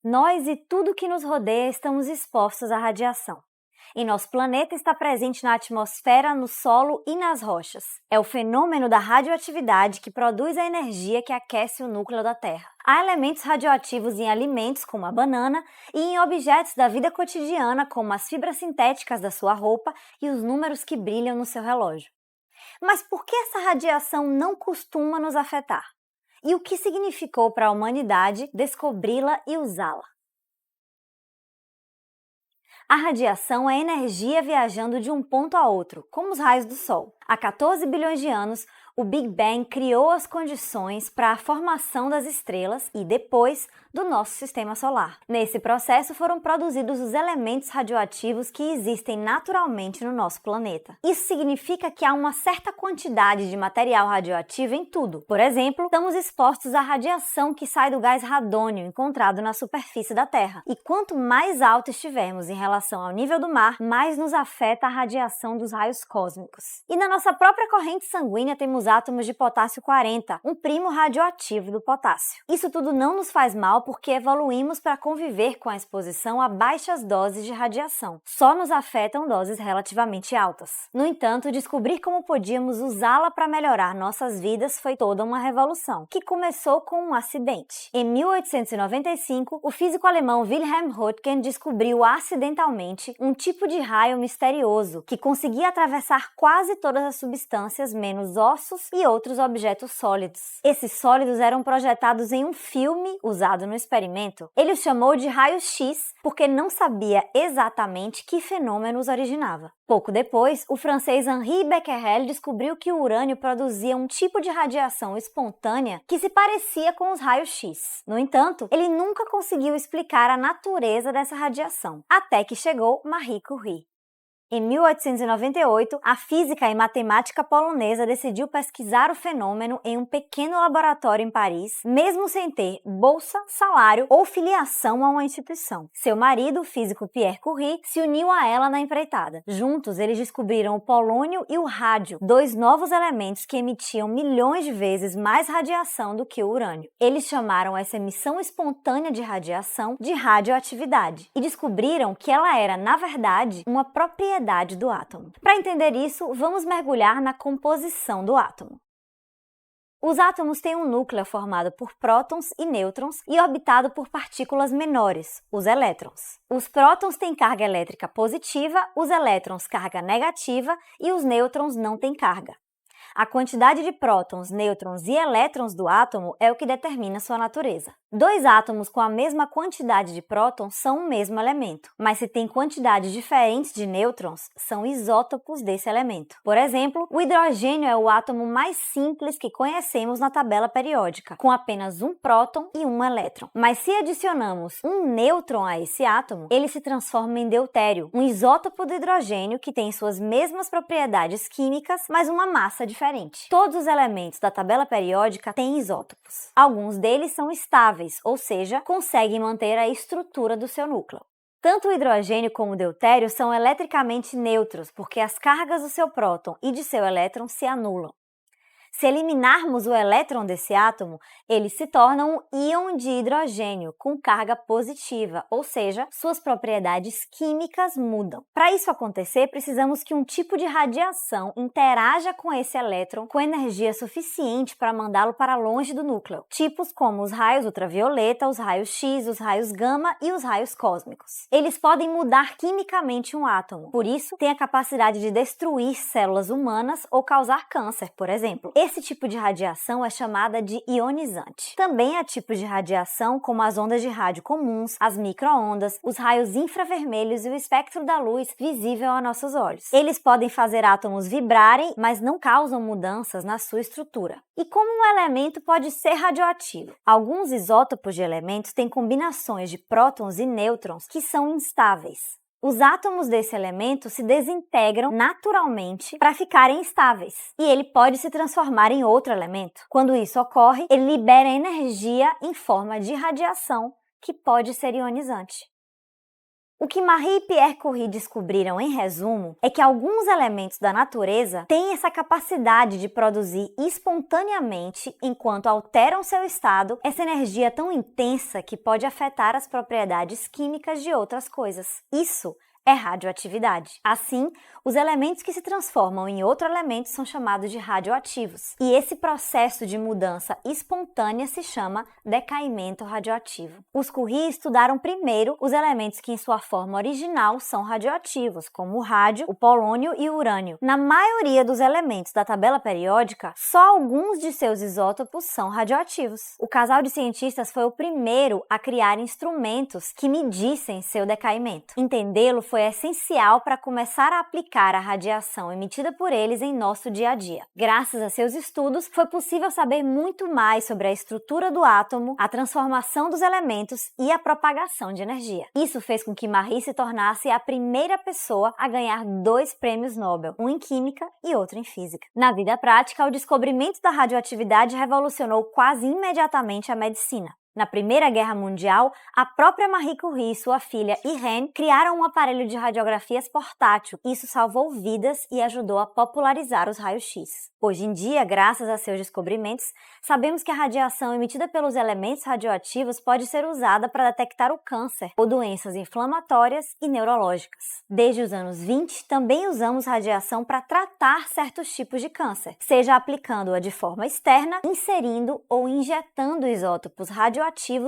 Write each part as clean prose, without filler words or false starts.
Nós e tudo que nos rodeia estamos expostos à radiação. E nosso planeta está presente na atmosfera, no solo e nas rochas. É o fenômeno da radioatividade que produz a energia que aquece o núcleo da Terra. Há elementos radioativos em alimentos, como a banana, e em objetos da vida cotidiana, como as fibras sintéticas da sua roupa e os números que brilham no seu relógio. Mas por que essa radiação não costuma nos afetar? E o que significou para a humanidade descobri-la e usá-la? A radiação é energia viajando de um ponto a outro, como os raios do Sol. Há 14 bilhões de anos, o Big Bang criou as condições para a formação das estrelas e, depois, do nosso sistema solar. Nesse processo foram produzidos os elementos radioativos que existem naturalmente no nosso planeta. Isso significa que há uma certa quantidade de material radioativo em tudo. Por exemplo, estamos expostos à radiação que sai do gás radônio encontrado na superfície da Terra. E quanto mais alto estivermos em relação ao nível do mar, mais nos afeta a radiação dos raios cósmicos. E na nossa própria corrente sanguínea temos átomos de potássio 40, um primo radioativo do potássio. Isso tudo não nos faz mal porque evoluímos para conviver com a exposição a baixas doses de radiação. Só nos afetam doses relativamente altas. No entanto, descobrir como podíamos usá-la para melhorar nossas vidas foi toda uma revolução, que começou com um acidente. Em 1895, o físico alemão Wilhelm Röntgen descobriu acidentalmente um tipo de raio misterioso que conseguia atravessar quase todas as substâncias menos ossos e outros objetos sólidos. Esses sólidos eram projetados em um filme usado no experimento. Ele os chamou de raio-x porque não sabia exatamente que fenômeno os originava. Pouco depois, o francês Henri Becquerel descobriu que o urânio produzia um tipo de radiação espontânea que se parecia com os raios-x. No entanto, ele nunca conseguiu explicar a natureza dessa radiação, até que chegou Marie Curie. Em 1898, a física e matemática polonesa decidiu pesquisar o fenômeno em um pequeno laboratório em Paris, mesmo sem ter bolsa, salário ou filiação a uma instituição. Seu marido, o físico Pierre Curie, se uniu a ela na empreitada. Juntos, eles descobriram o polônio e o rádio, dois novos elementos que emitiam milhões de vezes mais radiação do que o urânio. Eles chamaram essa emissão espontânea de radiação de radioatividade e descobriram que ela era, na verdade, uma propriedade do átomo. Para entender isso, vamos mergulhar na composição do átomo. Os átomos têm um núcleo formado por prótons e nêutrons e orbitado por partículas menores, os elétrons. Os prótons têm carga elétrica positiva, os elétrons carga negativa e os nêutrons não têm carga. A quantidade de prótons, nêutrons e elétrons do átomo é o que determina sua natureza. Dois átomos com a mesma quantidade de prótons são o mesmo elemento, mas se tem quantidades diferentes de nêutrons, são isótopos desse elemento. Por exemplo, o hidrogênio é o átomo mais simples que conhecemos na tabela periódica, com apenas um próton e um elétron. Mas se adicionamos um nêutron a esse átomo, ele se transforma em deutério, um isótopo do hidrogênio que tem suas mesmas propriedades químicas, mas uma massa diferente. Todos os elementos da tabela periódica têm isótopos. Alguns deles são estáveis, ou seja, conseguem manter a estrutura do seu núcleo. Tanto o hidrogênio como o deutério são eletricamente neutros, porque as cargas do seu próton e de seu elétron se anulam. Se eliminarmos o elétron desse átomo, ele se torna um íon de hidrogênio com carga positiva, ou seja, suas propriedades químicas mudam. Para isso acontecer, precisamos que um tipo de radiação interaja com esse elétron com energia suficiente para mandá-lo para longe do núcleo, tipos como os raios ultravioleta, os raios X, os raios gama e os raios cósmicos. Eles podem mudar quimicamente um átomo, por isso, têm a capacidade de destruir células humanas ou causar câncer, por exemplo. Esse tipo de radiação é chamada de ionizante. Também há tipos de radiação como as ondas de rádio comuns, as micro-ondas, os raios infravermelhos e o espectro da luz visível a nossos olhos. Eles podem fazer átomos vibrarem, mas não causam mudanças na sua estrutura. E como um elemento pode ser radioativo? Alguns isótopos de elementos têm combinações de prótons e nêutrons que são instáveis. Os átomos desse elemento se desintegram naturalmente para ficarem estáveis, e ele pode se transformar em outro elemento. Quando isso ocorre, ele libera energia em forma de radiação, que pode ser ionizante. O que Marie e Pierre Curie descobriram, em resumo, é que alguns elementos da natureza têm essa capacidade de produzir espontaneamente, enquanto alteram seu estado, essa energia tão intensa que pode afetar as propriedades químicas de outras coisas. Isso é radioatividade. Assim, os elementos que se transformam em outro elemento são chamados de radioativos. E esse processo de mudança espontânea se chama decaimento radioativo. Os Curie estudaram primeiro os elementos que em sua forma original são radioativos, como o rádio, o polônio e o urânio. Na maioria dos elementos da tabela periódica, só alguns de seus isótopos são radioativos. O casal de cientistas foi o primeiro a criar instrumentos que medissem seu decaimento. Entendê-lo foi essencial para começar a aplicar a radiação emitida por eles em nosso dia a dia. Graças a seus estudos, foi possível saber muito mais sobre a estrutura do átomo, a transformação dos elementos e a propagação de energia. Isso fez com que Marie se tornasse a primeira pessoa a ganhar 2 prêmios Nobel, um em química e outro em física. Na vida prática, o descobrimento da radioatividade revolucionou quase imediatamente a medicina. Na Primeira Guerra Mundial, a própria Marie Curie e sua filha Irene criaram um aparelho de radiografias portátil. Isso salvou vidas e ajudou a popularizar os raios-x. Hoje em dia, graças a seus descobrimentos, sabemos que a radiação emitida pelos elementos radioativos pode ser usada para detectar o câncer ou doenças inflamatórias e neurológicas. Desde os anos 20, também usamos radiação para tratar certos tipos de câncer, seja aplicando-a de forma externa, inserindo ou injetando isótopos radioativos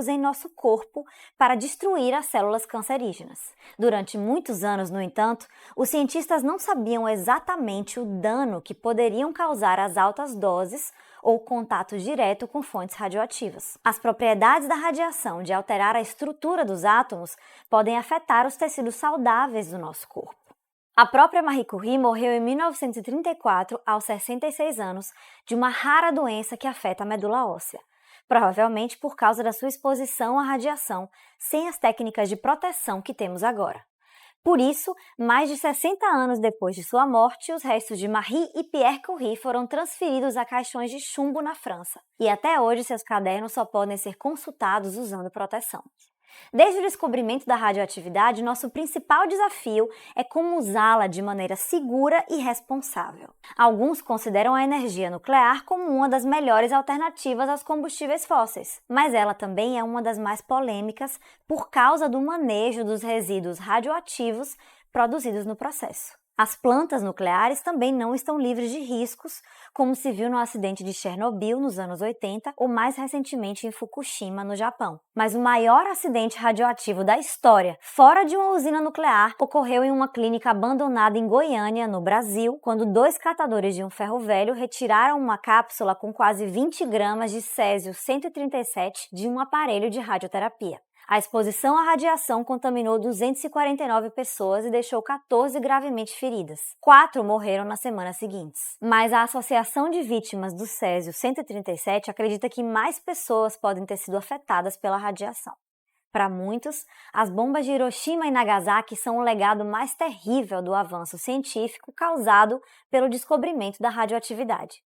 em nosso corpo para destruir as células cancerígenas. Durante muitos anos, no entanto, os cientistas não sabiam exatamente o dano que poderiam causar as altas doses ou contato direto com fontes radioativas. As propriedades da radiação de alterar a estrutura dos átomos podem afetar os tecidos saudáveis do nosso corpo. A própria Marie Curie morreu em 1934, aos 66 anos, de uma rara doença que afeta a medula óssea, provavelmente por causa da sua exposição à radiação, sem as técnicas de proteção que temos agora. Por isso, mais de 60 anos depois de sua morte, os restos de Marie e Pierre Curie foram transferidos a caixões de chumbo na França, e até hoje seus cadernos só podem ser consultados usando proteção. Desde o descobrimento da radioatividade, nosso principal desafio é como usá-la de maneira segura e responsável. Alguns consideram a energia nuclear como uma das melhores alternativas aos combustíveis fósseis, mas ela também é uma das mais polêmicas por causa do manejo dos resíduos radioativos produzidos no processo. As plantas nucleares também não estão livres de riscos, como se viu no acidente de Chernobyl nos anos 80 ou mais recentemente em Fukushima, no Japão. Mas o maior acidente radioativo da história, fora de uma usina nuclear, ocorreu em uma clínica abandonada em Goiânia, no Brasil, quando 2 catadores de um ferro velho retiraram uma cápsula com quase 20 gramas de césio-137 de um aparelho de radioterapia. A exposição à radiação contaminou 249 pessoas e deixou 14 gravemente feridas. 4 morreram nas semanas seguintes. Mas a Associação de Vítimas do Césio-137 acredita que mais pessoas podem ter sido afetadas pela radiação. Para muitos, as bombas de Hiroshima e Nagasaki são o legado mais terrível do avanço científico causado pelo descobrimento da radioatividade.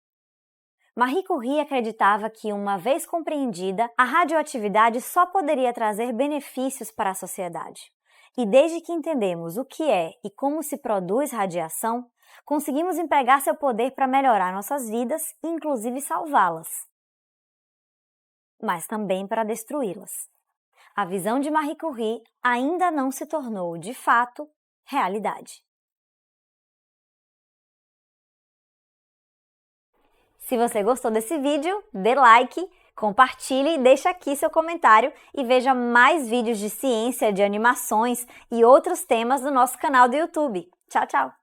Marie Curie acreditava que, uma vez compreendida, a radioatividade só poderia trazer benefícios para a sociedade. E desde que entendemos o que é e como se produz radiação, conseguimos empregar seu poder para melhorar nossas vidas e, inclusive, salvá-las, mas também para destruí-las. A visão de Marie Curie ainda não se tornou, de fato, realidade. Se você gostou desse vídeo, dê like, compartilhe, deixe aqui seu comentário e veja mais vídeos de ciência, de animações e outros temas do nosso canal do YouTube. Tchau, tchau!